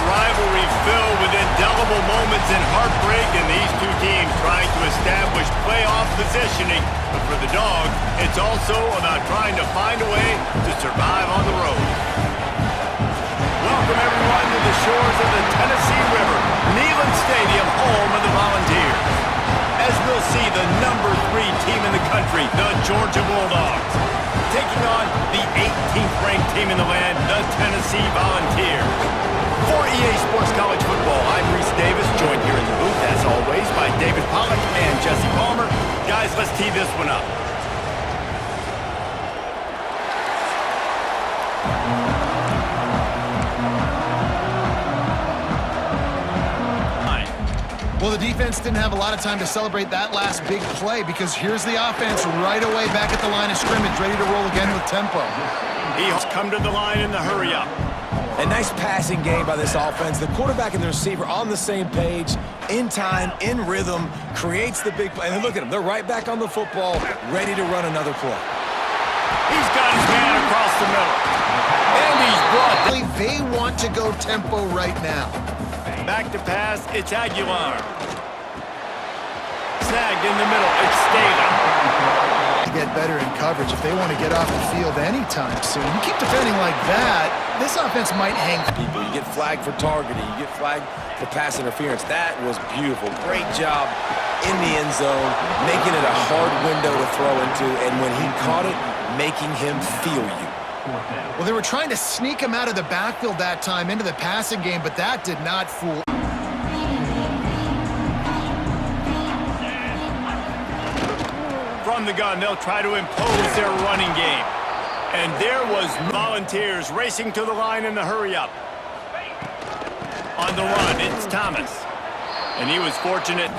rivalry filled with indelible moments and heartbreak, and these two teams trying to establish playoff positioning. But for the Dogs, it's also about trying to find a way to survive on the road. Welcome everyone to the shores of the Tennessee River, Neyland Stadium, home of the Volunteers. As we'll see the number 3 team in the country, the Georgia Bulldogs, taking on the 18th ranked team in the land, the Tennessee Volunteers. For EA Sports College Football, I'm Reese Davis, joined here in the booth, as always, by David Pollack and Jesse Palmer. Guys, let's tee this one up. Well, the defense didn't have a lot of time to celebrate that last big play because here's the offense right away back at the line of scrimmage, ready to roll again with tempo. He's come to the line in the hurry-up. A nice passing game by this offense. The quarterback and the receiver on the same page, in time, in rhythm, creates the big play. And look at them. They're right back on the football, ready to run another play. He's got his man across the middle. And he's brought. They want to go tempo right now. Back to pass, it's Aguilar. Snagged in the middle, it's Staley. To get better in coverage if they want to get off the field anytime soon. You keep defending like that, this offense might hang. People, you get flagged for targeting, you get flagged for pass interference. That was beautiful. Great job in the end zone, making it a hard window to throw into, and when he caught it, making him feel you. Well, they were trying to sneak him out of the backfield that time into the passing game, but that did not fool. From the gun, they'll try to impose their running game. And there was Volunteers racing to the line in the hurry-up. On the run, it's Thomas. And he was fortunate.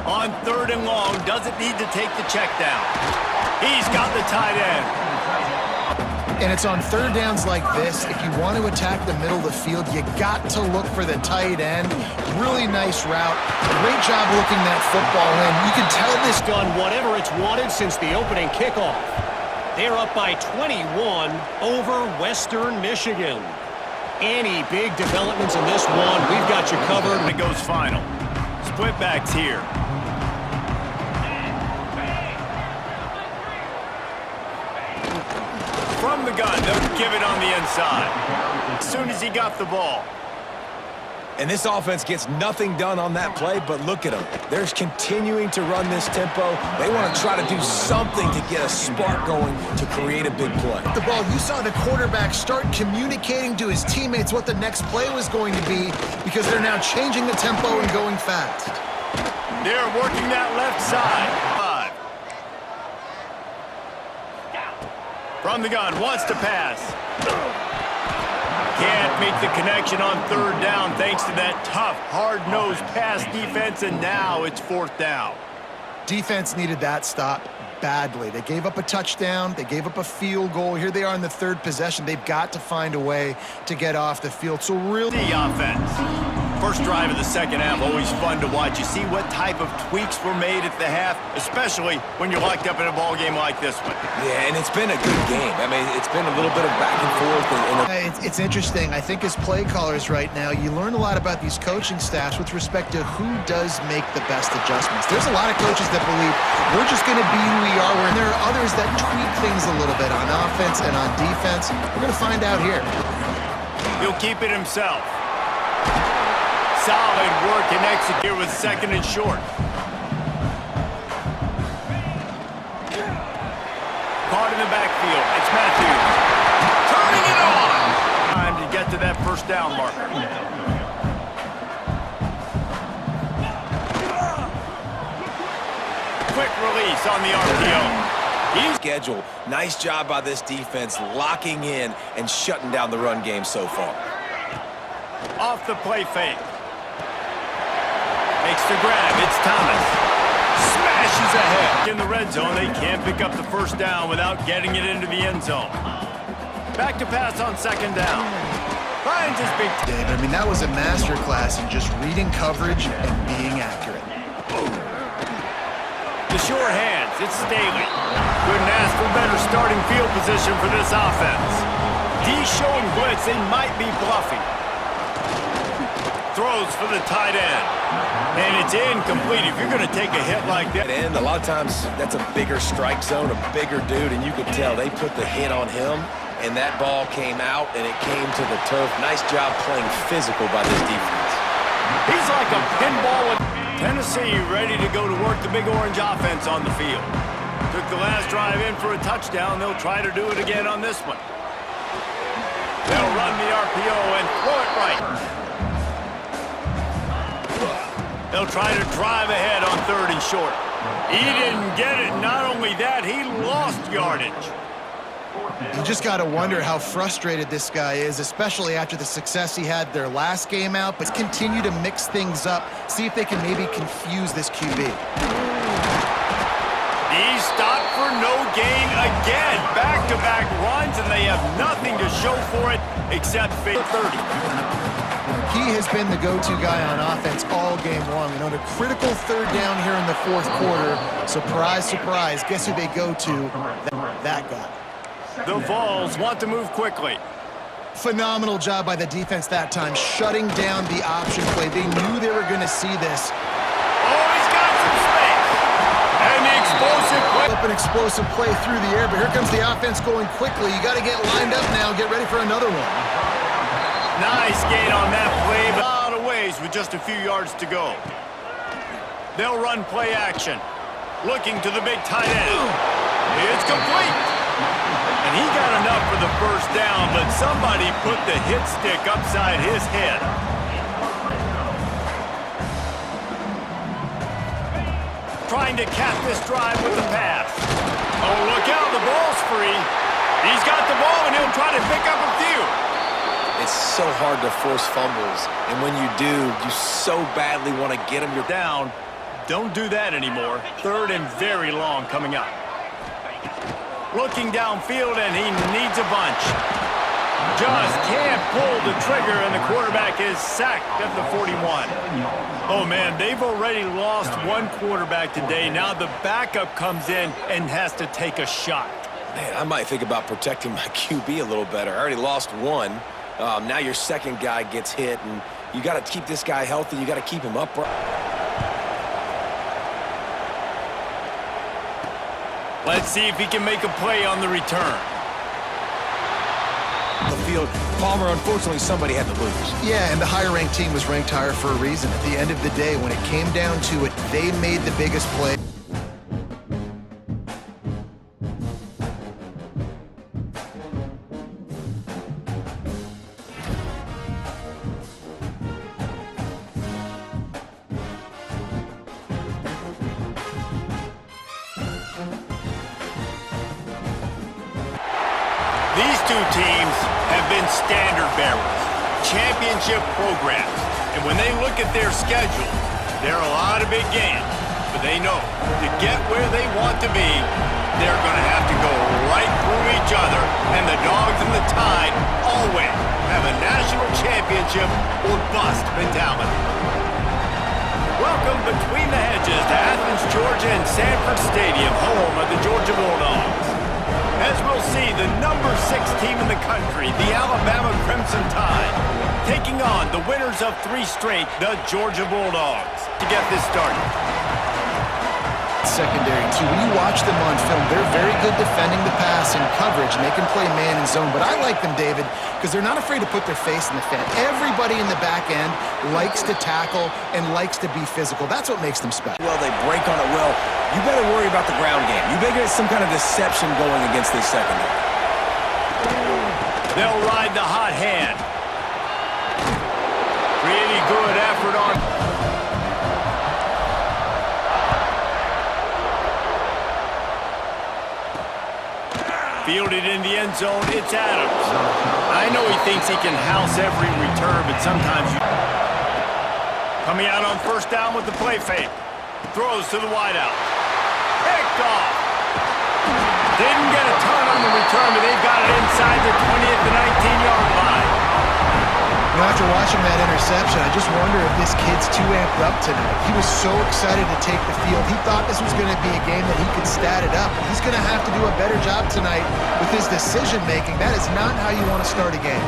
On 3rd and long, doesn't need to take the check down. He's got the tight end. And it's on 3rd downs like this, if you want to attack the middle of the field, you got to look for the tight end. Really nice route. Great job looking that football in. You can tell this done whatever it's wanted since the opening kickoff. They're up by 21 over Western Michigan. Any big developments in this one, we've got you covered. It goes final. Split backs here. From the gun, they'll give it on the inside. As soon as he got the ball. And this offense gets nothing done on that play, but look at them. They're continuing to run this tempo. They want to try to do something to get a spark going to create a big play. The ball, you saw the quarterback start communicating to his teammates what the next play was going to be because they're now changing the tempo and going fast. They're working that left side. From the gun, wants to pass. Can't make the connection on 3rd down thanks to that tough, hard-nosed pass defense, and now it's 4th down. Defense needed that stop badly. They gave up a touchdown. They gave up a field goal. Here they are in the 3rd possession. They've got to find a way to get off the field. So really... The offense. First drive of the 2nd half, always fun to watch. You see what type of tweaks were made at the half, especially when you're locked up in a ball game like this one. Yeah, and it's been a good game. I mean, it's been a little bit of back and forth. It's interesting. I think as play callers right now, you learn a lot about these coaching staffs with respect to who does make the best adjustments. There's a lot of coaches that believe we're just going to be who we are, and there are others that tweak things a little bit on offense and on defense. We're going to find out here. He'll keep it himself. Solid work and execute with 2nd and short. Caught in the backfield. It's Matthews. Turning it on. Time to get to that 1st down marker. Quick release on the RPO. Schedule. Nice job by this defense locking in and shutting down the run game so far. Off the play fake. Makes the grab. It's Thomas. Smashes ahead. In the red zone, they can't pick up the 1st down without getting it into the end zone. Back to pass on 2nd down. Finds his big... David, I mean, that was a masterclass in just reading coverage and being accurate. The sure hands. It's Staley. Couldn't ask for better starting field position for this offense. D showing blitz, they might be bluffing. Throws for the tight end. And it's incomplete. If you're going to take a hit like that. And a lot of times, that's a bigger strike zone, a bigger dude, and you could tell they put the hit on him, and that ball came out, and it came to the turf. Nice job playing physical by this defense. He's like a pinball. Tennessee ready to go to work the Big Orange offense on the field. Took the last drive in for a touchdown. They'll try to do it again on this one. They'll run the RPO and throw it right. They'll try to drive ahead on 3rd and short. He didn't get it. Not only that, he lost yardage. You just got to wonder how frustrated this guy is, especially after the success he had their last game out, but continue to mix things up, see if they can maybe confuse this QB. He stopped for no gain again. Back-to-back runs, and they have nothing to show for it except 30. He has been the go-to guy on offense all game long. And on a critical 3rd down here in the 4th quarter, surprise, surprise, guess who they go to? That guy. The Vols want to move quickly. Phenomenal job by the defense that time, shutting down the option play. They knew they were going to see this. Oh, he's got some space. And the explosive play. Up an explosive play through the air, but here comes the offense going quickly. You got to get lined up now, get ready for another one. Nice gain on that play, but out of ways with just a few yards to go. They'll run play action. Looking to the big tight end. It's complete. And he got enough for the 1st down, but somebody put the hit stick upside his head. Trying to cap this drive with the pass. Oh, look out, the ball's free. He's got the ball, and he'll try to pick up a few. It's so hard to force fumbles, and when you do, you so badly want to get them. You're down. Don't do that anymore. 3rd and very long coming up. Looking downfield, and he needs a bunch. Just can't pull the trigger, and the quarterback is sacked at the 41. Oh, man, they've already lost one quarterback today. Now the backup comes in and has to take a shot. Man, I might think about protecting my QB a little better. I already lost one. Now your 2nd guy gets hit, and you got to keep this guy healthy. You got to keep him upright. Let's see if he can make a play on the return. The field, Palmer, unfortunately, somebody had to lose. Yeah, and the higher-ranked team was ranked higher for a reason. At the end of the day, when it came down to it, they made the biggest play. These two teams have been standard bearers, championship programs, and when they look at their schedules, there are a lot of big games, but they know to get where they want to be, they're going to have to go right through each other, and the Dogs and the Tide always have a national championship or bust mentality. Welcome between the hedges to Athens, Georgia and Sanford Stadium, home of the Georgia Bulldogs. As we'll see, the number 6 team in the country, the Alabama Crimson Tide, taking on the winners of 3 straight, the Georgia Bulldogs. To get this started. Secondary, too. When you watch them on film, they're very good defending the pass and coverage, and they can play man and zone. But I like them, David, because they're not afraid to put their face in the fan. Everybody in the back end likes to tackle and likes to be physical. That's what makes them special. Well, they break on it well. You better worry about the ground game. You better get some kind of deception going against this secondary. They'll ride the hot hand. Pretty good effort on. Fielded in the end zone, it's Adams. I know he thinks he can house every return, but sometimes you... Coming out on 1st down with the play fake. Throws to the wideout. Picked off. Didn't get a ton on the return, but they've got it inside the 20th to 19-yard line. You know, after watching catching that interception. I just wonder if this kid's too amped up tonight. He was so excited to take the field. He thought this was going to be a game that he could stat it up. But he's going to have to do a better job tonight with his decision-making. That is not how you want to start a game.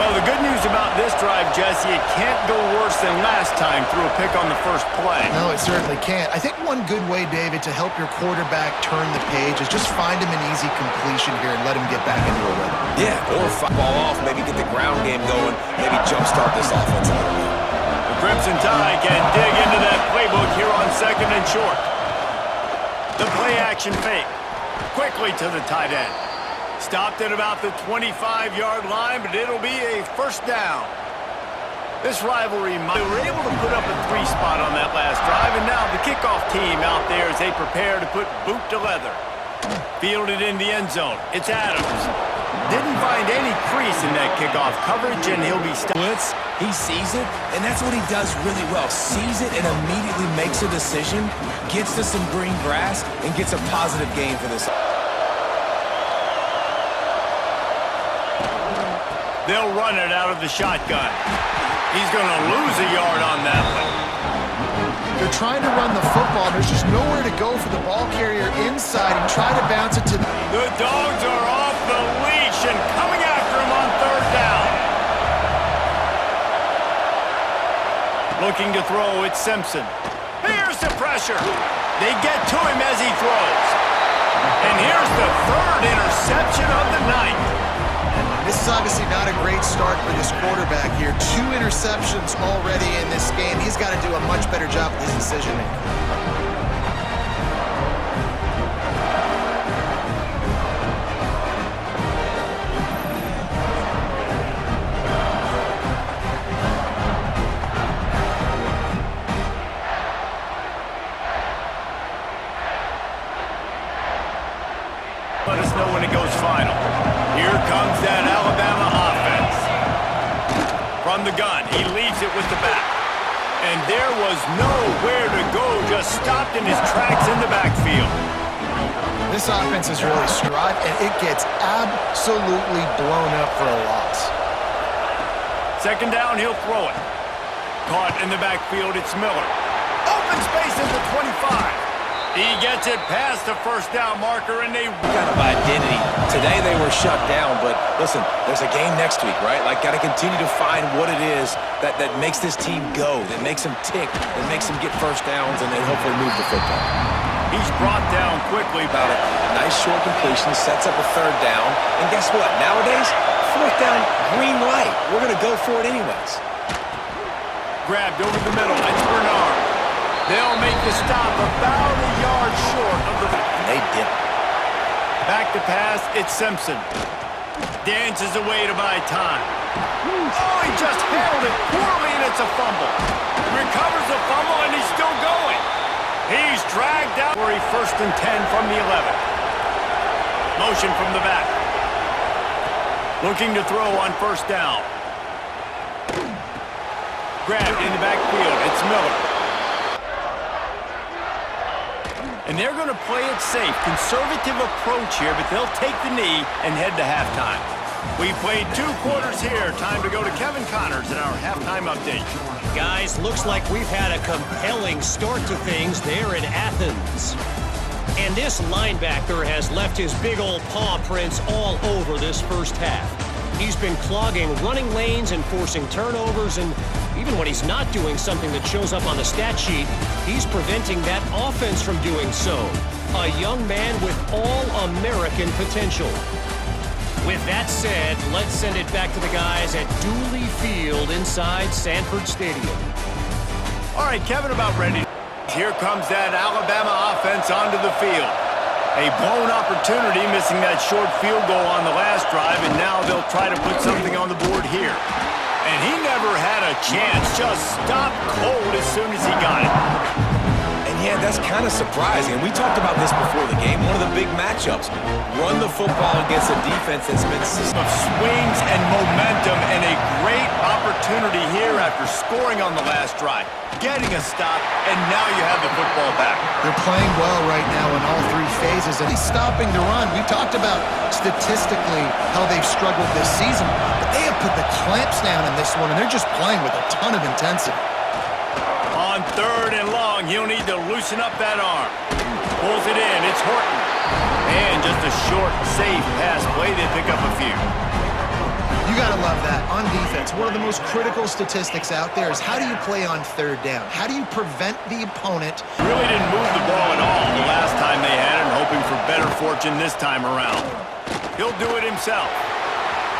Well, the good news about this drive, Jesse, it can't go worse than last time through a pick on the first play. No, it certainly can't. I think one good way, David, to help your quarterback turn the page is just find him an easy completion here and let him get back into a rhythm. Yeah, or foul ball off, maybe get the ground game going, maybe jumpstart this offense a little bit. The Crimson Tide can dig into that playbook here on 2nd and short. The play action fake. Quickly to the tight end. Stopped at about the 25-yard line, but it'll be a first down. This rivalry, they were able to put up a 3 spot on that last drive, and now the kickoff team out there as they prepare to put boot to leather. Fielded in the end zone. It's Adams. Didn't find any crease in that kickoff coverage, and he'll be blitz. He sees it, and that's what he does really well. Sees it and immediately makes a decision, gets to some green grass, and gets a positive gain for this. They'll run it out of the shotgun. He's going to lose a yard on that one. They're trying to run the football. There's just nowhere to go for the ball carrier inside and try to bounce it to the... The Dogs are off the leash and coming after him on 3rd down. Looking to throw, it's Simpson. Here's the pressure. They get to him as he throws. And here's the 3rd interception of the night. This is obviously not a great start for this quarterback here. 2 interceptions already in this game. He's got to do a much better job with his decision-making. Let us know when it goes final. Here comes that Alabama offense. From the gun, he leaves it with the back. And there was nowhere to go, just stopped in his tracks in the backfield. This offense is really strived, and it gets absolutely blown up for a loss. 2nd down, he'll throw it. Caught in the backfield, it's Miller. Open space at the 25. He gets it past the first down marker, and they... kind of identity. Today they were shut down, but listen, there's a game next week, right? Like, got to continue to find what it is that makes this team go, that makes them tick, that makes them get first downs, and then hopefully move the football. He's brought down quickly. About a nice short completion, sets up a 3rd down, and guess what? Nowadays, 4th down, green light. We're going to go for it anyways. Grabbed over the middle. It's Bernard. They'll make the stop about a yard short of the... And they did. Back to pass, it's Simpson. Dances away to buy time. Oh, he just handled it poorly, and it's a fumble. Recovers the fumble, and he's still going. He's dragged out for a 1st and 10 from the 11. Motion from the back. Looking to throw on 1st down. Grabbed in the backfield. It's Miller. And they're going to play it safe. Conservative approach here, but they'll take the knee and head to halftime. We played 2 quarters here. Time to go to Kevin Connors in our halftime update. Guys, looks like we've had a compelling start to things there in Athens. And this linebacker has left his big old paw prints all over this first half. He's been clogging running lanes and forcing turnovers, and even when he's not doing something that shows up on the stat sheet, he's preventing that offense from doing so. A young man with all-American potential. With that said, let's send it back to the guys at Dooley Field inside Sanford Stadium. All right, Kevin, about ready. Here comes that Alabama offense onto the field. A blown opportunity, missing that short field goal on the last drive, and now they'll try to put something on the board here. And he never had a chance, just stopped cold as soon as he got it. And yeah, that's kind of surprising. And we talked about this before the game. One of the big matchups. Run the football against a defense that's been of swings and momentum, and a great opportunity here after scoring on the last drive, getting a stop, and now you have the football back. They're playing well right now in all three phases, and he's stopping the run. We talked about statistically how they've struggled this season, but they have put the clamps down in this one, and they're just playing with a ton of intensity. On 3rd and long, he'll need to loosen up that arm. Pulls it in. It's Horton. And just a short, safe pass play. They pick up a few. You got to love that. On defense, one of the most critical statistics out there is how do you play on 3rd down? How do you prevent the opponent? Really didn't move the ball at all the last time they had it, hoping for better fortune this time around. He'll do it himself.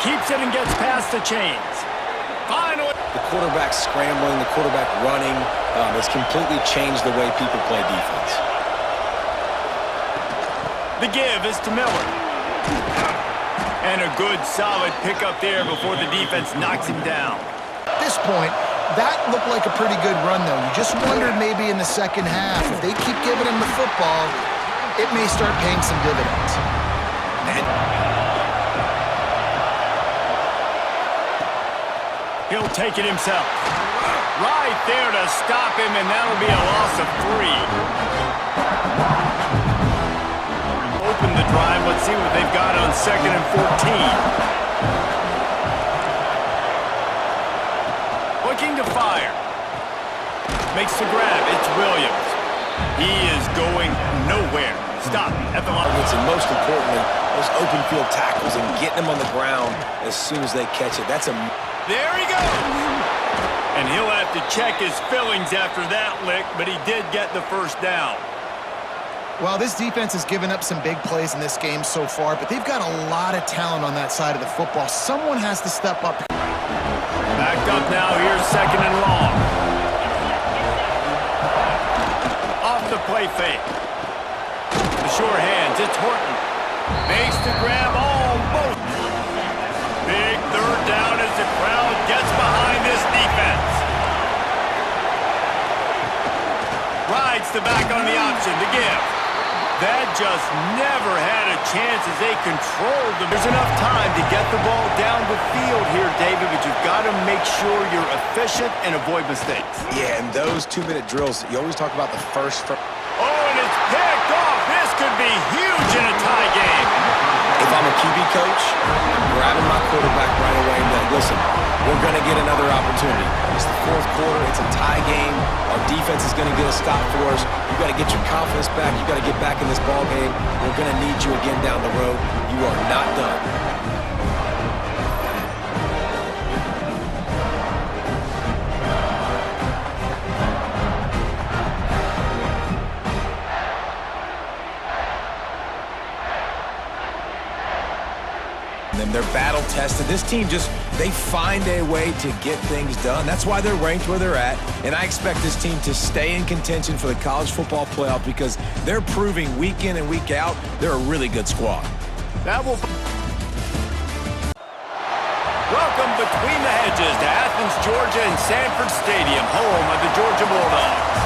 Keeps it and gets past the chains. Finally. The quarterback scrambling, the quarterback running has completely changed the way people play defense. The give is to Miller. And a good, solid pickup there before the defense knocks him down. At this point, that looked like a pretty good run, though. You just wondered maybe in the second half, if they keep giving him the football, it may start paying some dividends. He'll take it himself. Right there to stop him, and that'll be a loss of 3. Open the drive. Let's see what they've got on 2nd and 14. Looking to fire. Makes the grab. It's Williams. He is going nowhere. Stop at the line. And most importantly, those open field tackles and getting them on the ground as soon as they catch it. That's a... There he goes. And he'll have to check his fillings after that lick, but he did get the first down. Well, this defense has given up some big plays in this game so far, but they've got a lot of talent on that side of the football. Someone has to step up. Backed up now. Here's 2nd and long. Off the play fake. The sure hands. It's Horton. Makes the grab almost. Big 3rd down as the crowd gets behind this defense. Rides the back on the option to give. That just never had a chance as they controlled them. There's enough time to get the ball down the field here, David, but you've got to make sure you're efficient and avoid mistakes. Yeah, and those 2-minute drills, you always talk about the first... Oh, and it's picked off. This could be huge in a tie game. If I'm a QB coach, I'm grabbing my quarterback right away and like, listen, we're going to get another opportunity. It's the 4th quarter. It's a tie game. Our defense is going to get a stop for us. You got to get your confidence back. You got to get back in this ball game. We're going to need you again down the road. You are not done. They're battle tested. This team they find a way to get things done. That's why they're ranked where they're at. And I expect this team to stay in contention for the college football playoff because they're proving week in and week out they're a really good squad. Welcome between the hedges to Athens, Georgia and Sanford Stadium, home of the Georgia Bulldogs.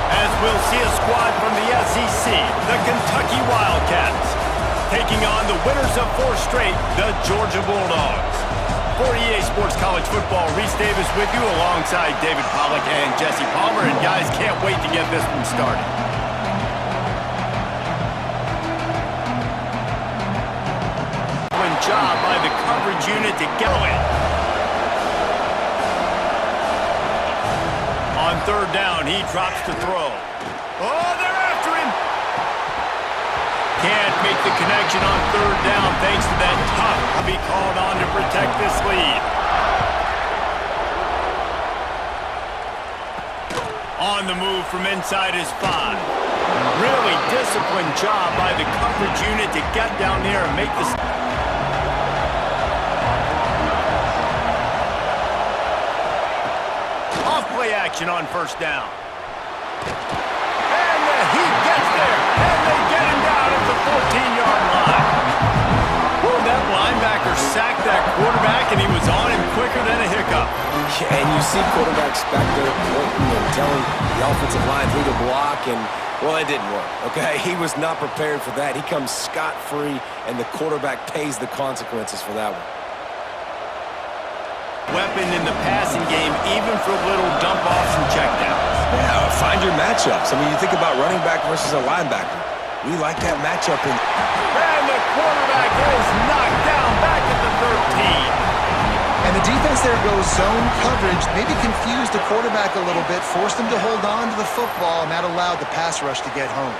As we'll see a squad from the SEC, the Kentucky Wildcats, taking on the winners of 4 straight, the Georgia Bulldogs. For EA Sports College Football, Reese Davis with you alongside David Pollack and Jesse Palmer. And guys, can't wait to get this one started. Good job by the coverage unit to get it. On 3rd down, he drops to throw. Oh, they're after him. Can't make the connection on 3rd down thanks to that tough to be called on to protect this lead. On the move from inside his 5. Really disciplined job by the coverage unit to get down there and make this. Off play action on 1st down. And the Heat gets there. And they get him down at the 14-yard line. Woo, that linebacker sacked that quarterback, and he was on him quicker than a hiccup. And you see quarterbacks back there pointing and telling the offensive line who to block, and Well, it didn't work, okay? He was not prepared for that. He comes scot-free, and the quarterback pays the consequences for that one. Weapon in the passing game, even for little dump-offs and checkdowns. Yeah, find your matchups. I mean, you think about running back versus a linebacker. We like that matchup. And the quarterback is knocked down back at the 13. And the defense there goes zone coverage, maybe confused the quarterback a little bit, forced him to hold on to the football, and that allowed the pass rush to get home.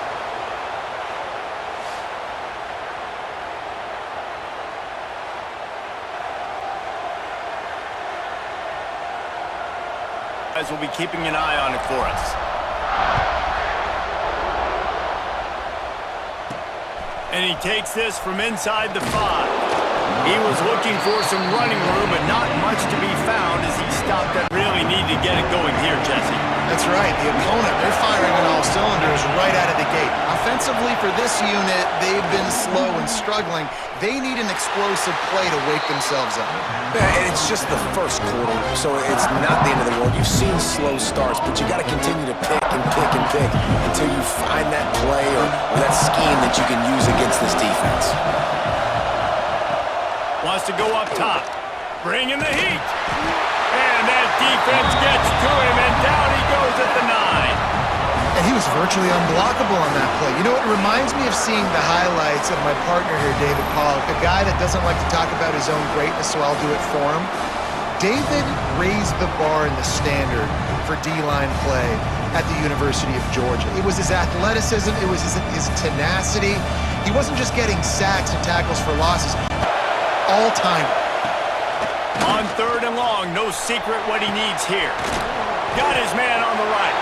Guys will be keeping an eye on it for us. And he takes this from inside the 5. He was looking for some running room, but not much to be found as he stopped that. Really need to get it going here, Jesse. That's right. The opponent, they're firing on all cylinders right out of the gate. Offensively for this unit, they've been slow and struggling. They need an explosive play to wake themselves up. Yeah, and it's just the first quarter, so it's not the end of the world. You've seen slow starts, but you got to continue to pick and pick and pick until you find that play or that scheme that you can use against this defense. Wants to go up top. Bring in the heat. And that defense gets to him, and down he goes at the 9. And he was virtually unblockable on that play. You know, it reminds me of seeing the highlights of my partner here, David Pollack, a guy that doesn't like to talk about his own greatness, so I'll do it for him. David raised the bar in the standard for D-line play at the University of Georgia. It was his athleticism. It was his tenacity. He wasn't just getting sacks and tackles for losses. All-time. On 3rd and long, no secret what he needs here. Got his man on the right.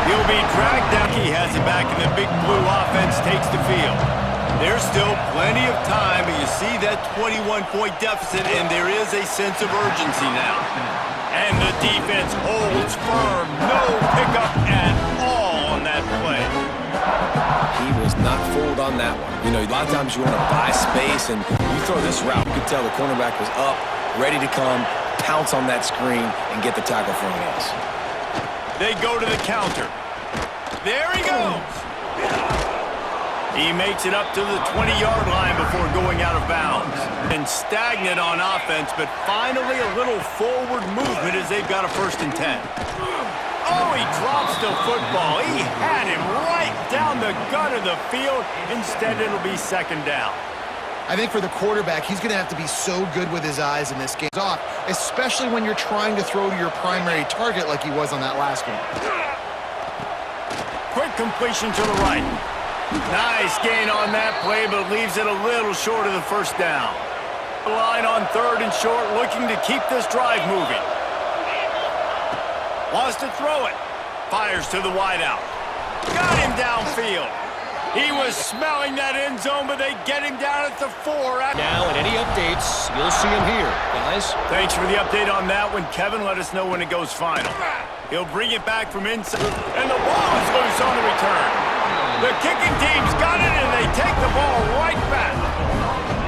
He'll be dragged down. He has it back, and the big blue offense takes the field. There's still plenty of time, but you see that 21-point deficit, and there is a sense of urgency now. And the defense holds firm. No pickup at all on that play. He was not fooled on that one. You know, a lot of times you want to buy space, and you throw this route, you could tell the cornerback was up, ready to come, pounce on that screen, and get the tackle for a loss. They go to the counter. There he goes. He makes it up to the 20-yard line before going out of bounds. And stagnant on offense, but finally a little forward movement as they've got a 1st and 10. Oh, he drops the football. He had him right down the gut of the field. Instead, it'll be 2nd down. I think for the quarterback, he's going to have to be so good with his eyes in this game, especially when you're trying to throw to your primary target like he was on that last one. Quick completion to the right. Nice gain on that play, but leaves it a little short of the 1st down. The line on 3rd and short, looking to keep this drive moving. Wants to throw it. Fires to the wideout. Got him downfield. He was smelling that end zone, but they get him down at the 4. Now, at any updates, you'll see him here, guys. Thanks for the update on that one, Kevin. Let us know when it goes final. He'll bring it back from inside, and the ball is loose on the return. The kicking team's got it, and they take the ball right back.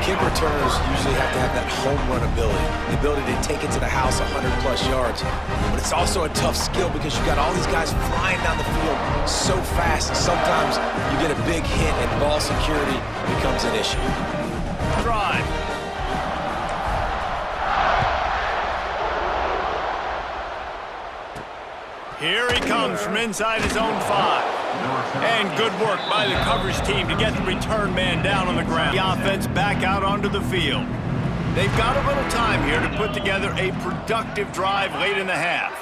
Kick returners usually have to have that home run ability, the ability to take it to the house 100-plus yards. But it's also a tough skill because you've got all these guys flying down the field so fast. Sometimes you get a big hit and ball security becomes an issue. Drive. Here he comes from inside his own 5. And good work by the coverage team to get the return man down on the ground. The offense back out onto the field. They've got a little time here to put together a productive drive late in the half.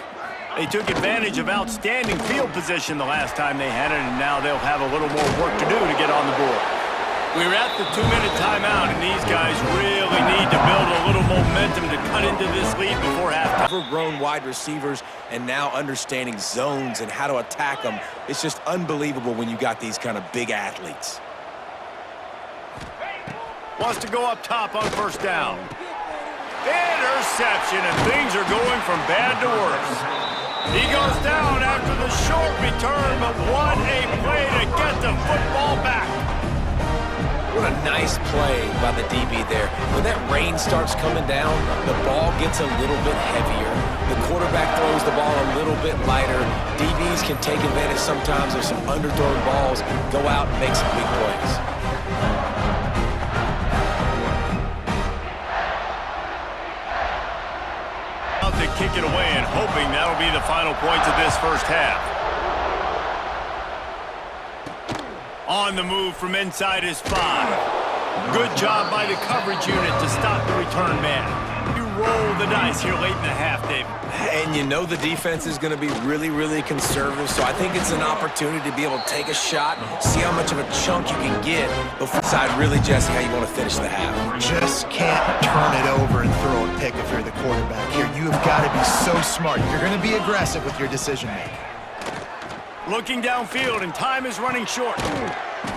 They took advantage of outstanding field position the last time they had it, and now they'll have a little more work to do to get on the board. We're at the 2-minute timeout, and these guys really need to build a little momentum to cut into this lead before halftime. Overgrown wide receivers and now understanding zones and how to attack them. It's just unbelievable when you got these kind of big athletes. Wants to go up top on 1st down. Interception, and things are going from bad to worse. He goes down after the short return, but what a play to get the football back. What a nice play by the DB there. When that rain starts coming down, the ball gets a little bit heavier. The quarterback throws the ball a little bit lighter. DBs can take advantage sometimes of some underthrown balls, go out and make some big plays. Out to kick it away and hoping that'll be the final points of this first half. On the move from inside his 5. Good job by the coverage unit to stop the return man. You roll the dice here late in the half, David. And you know the defense is going to be really, really conservative, so I think it's an opportunity to be able to take a shot, see how much of a chunk you can get before decide really, Jesse, how you want to finish the half. Just can't turn it over and throw a pick if you're the quarterback here. You have got to be so smart. You're going to be aggressive with your decision-making. Looking downfield, and time is running short.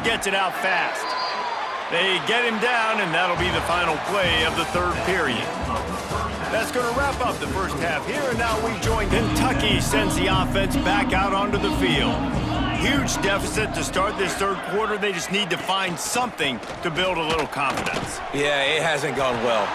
Gets it out fast. They get him down, and that'll be the final play of the third period. That's going to wrap up the first half here, and now we join Kentucky sends the offense back out onto the field. Huge deficit to start this third quarter. They just need to find something to build a little confidence. Yeah, it hasn't gone well.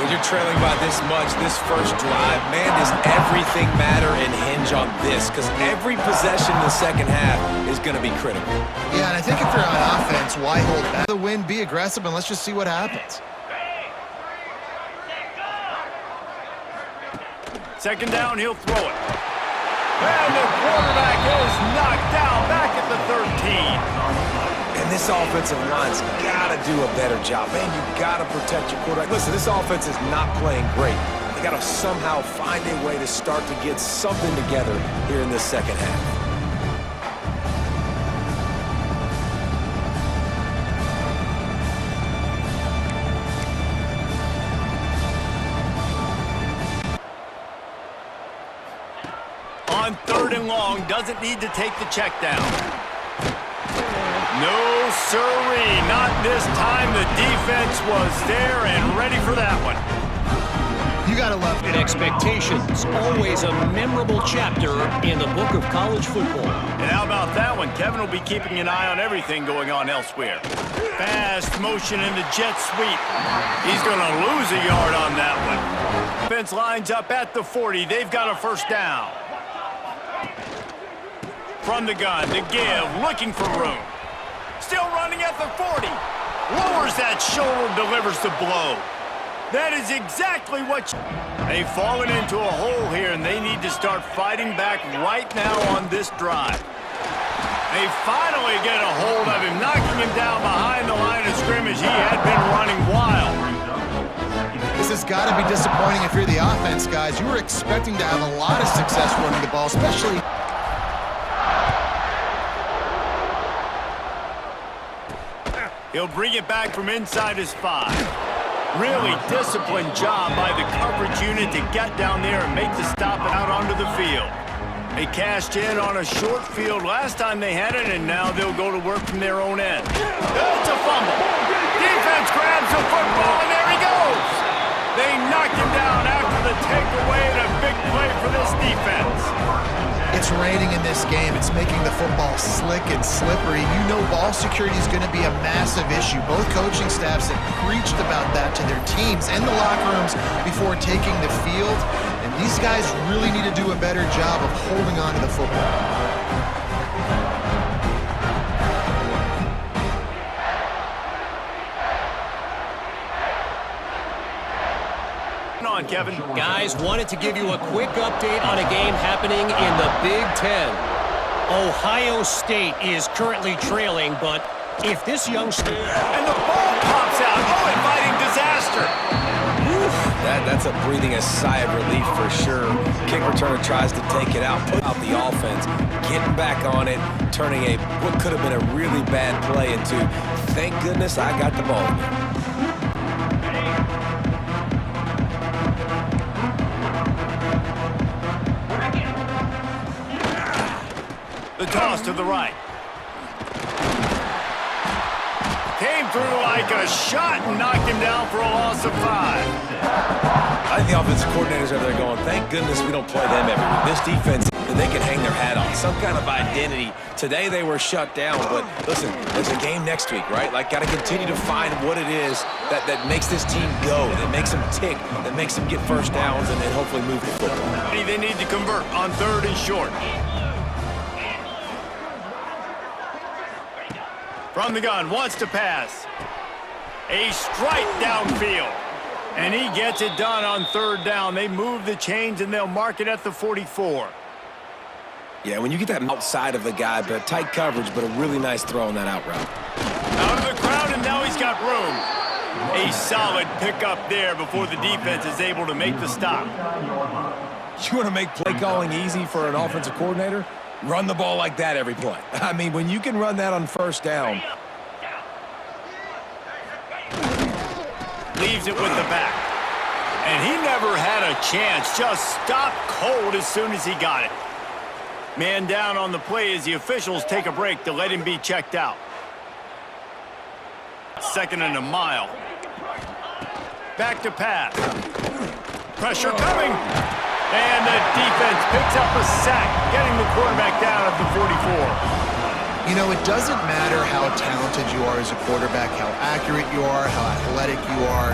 When you're trailing by this much, this first drive, man, does everything matter and hinge on this? Because every possession in the second half is going to be critical. Yeah, and I think if you're on offense, why hold back? The win, be aggressive, and let's just see what happens. Second down, he'll throw it. And the quarterback is knocked down back at the 13. And this offensive line's got to do a better job. Man, you got to protect your quarterback. Listen, this offense is not playing great. They got to somehow find a way to start to get something together here in this second half. On third and long, doesn't need to take the check down. No, sirree, not this time. The defense was there and ready for that one. You got to love it. Expectations, always a memorable chapter in the book of college football. And how about that one? Kevin will be keeping an eye on everything going on elsewhere. Fast motion in the jet sweep. He's going to lose a yard on that one. Defense lines up at the 40. They've got a first down. From the gun to give, looking for room. Still running at the 40. Lowers that shoulder, delivers the blow. That is exactly what they've fallen into a hole here, and they need to start fighting back right now on this drive. They finally get a hold of him, knocking him down behind the line of scrimmage. He had been running wild. This has got to be disappointing if you're the offense, guys. You were expecting to have a lot of success running the ball, especially... He'll bring it back from inside his 5. Really disciplined job by the coverage unit to get down there and make the stop out onto the field. They cashed in on a short field last time they had it, and now they'll go to work from their own end. It's a fumble. Defense grabs the football, and there he goes. They knock him down after the takeaway, and a big play for this defense. It's raining in this game. It's making the football slick and slippery. You know ball security is going to be a massive issue. Both coaching staffs have preached about that to their teams and the locker rooms before taking the field. And these guys really need to do a better job of holding on to the football. On, Kevin. Guys, wanted to give you a quick update on a game happening in the Big Ten. Ohio State is currently trailing, but if this youngster... And the ball pops out. Oh, inviting disaster. That's a breathing a sigh of relief for sure. Kick returner tries to take it out, put out the offense, getting back on it, turning what could have been a really bad play into, thank goodness I got the ball. The toss to the right. Came through like a shot and knocked him down for a loss of 5. I think the offensive coordinators are there going, thank goodness we don't play them every week. This defense, they can hang their hat on, some kind of identity. Today they were shut down, but listen, there's a game next week, right? Like, got to continue to find what it is that makes this team go, that makes them tick, that makes them get first downs, and hopefully move the football. They need to convert on 3rd and short. From the gun, wants to pass. A strike downfield. And he gets it done on 3rd down. They move the chains, and they'll mark it at the 44. Yeah, when you get that outside of the guy, but tight coverage, but a really nice throw on that out route. Out of the crowd, and now he's got room. A solid pickup there before the defense is able to make the stop. You want to make play calling easy for an offensive coordinator? Run the ball like that every play. I mean, when you can run that on 1st down. Leaves it with the back. And he never had a chance. Just stopped cold as soon as he got it. Man down on the play as the officials take a break to let him be checked out. 2nd and a mile. Back to pass. Pressure coming. And the defense picks up a sack, getting the quarterback down at the 44. You know, it doesn't matter how talented you are as a quarterback, how accurate you are, how athletic you are.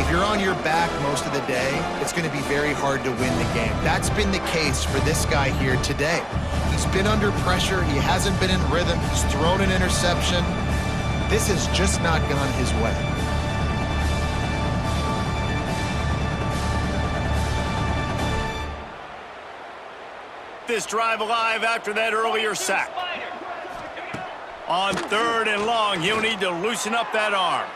If you're on your back most of the day, it's going to be very hard to win the game. That's been the case for this guy here today. He's been under pressure. He hasn't been in rhythm. He's thrown an interception. This has just not gone his way. This drive alive after that earlier sack. On 3rd and long, he'll need to loosen up that arm.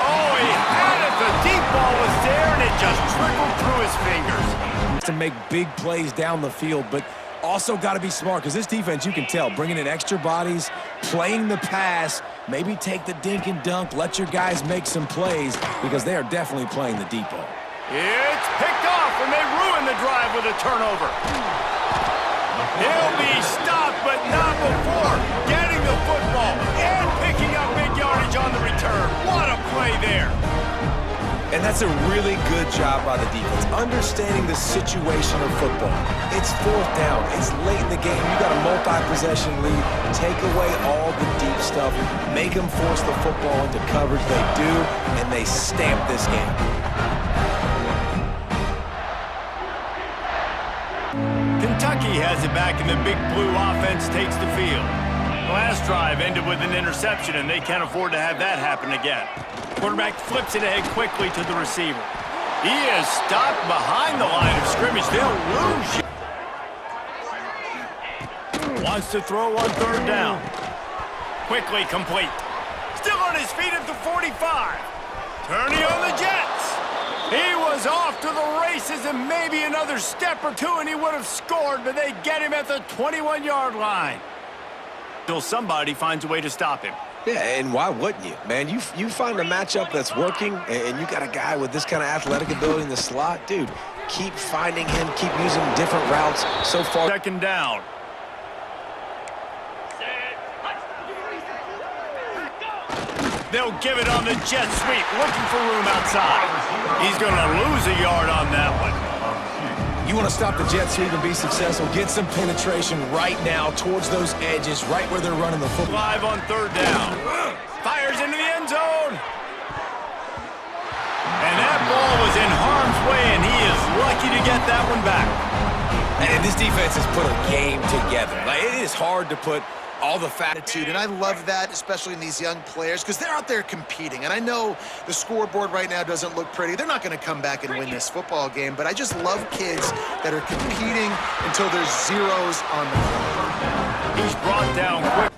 Oh, he had it. The deep ball was there, and it just trickled through his fingers. To make big plays down the field, but also got to be smart, because this defense, you can tell, bringing in extra bodies, playing the pass, maybe take the dink and dunk, let your guys make some plays, because they are definitely playing the deep ball. It's picked off, and they ruin the drive with a turnover. He'll be stopped, but not before getting the football and picking up big yardage on the return. What a play there. And that's a really good job by the defense, understanding the situation of football. It's 4th down. It's late in the game. You got a multi-possession lead. Take away all the deep stuff. Make them force the football into coverage. They do, and they stamp this game. Kentucky has it back, and the Big Blue offense takes the field. Last drive ended with an interception, and they can't afford to have that happen again. Quarterback flips it ahead quickly to the receiver. He is stopped behind the line of scrimmage. They'll lose. Wants to throw on 3rd down. Quickly complete. Still on his feet at the 45. Turning on the Jets. He was off to the races, and maybe another step or two, and he would have scored, but they get him at the 21-yard line. Till somebody finds a way to stop him. Yeah, and why wouldn't you? Man, you find a matchup that's working, and you got a guy with this kind of athletic ability in the slot. Dude, keep finding him, keep using different routes. So far, 2nd down. They'll give it on the jet sweep, looking for room outside. He's going to lose a yard on that one. You want to stop the jet sweep and be successful, get some penetration right now towards those edges, right where they're running the football. 5 on 3rd down. Fires into the end zone. And that ball was in harm's way, and he is lucky to get that one back. And this defense has put a game together. Like, it is hard to put all the attitude. And I love that, especially in these young players, because they're out there competing. And I know the scoreboard right now doesn't look pretty. They're not going to come back and win this football game, but I just love kids that are competing until there's zeros on the clock. He's brought down quick.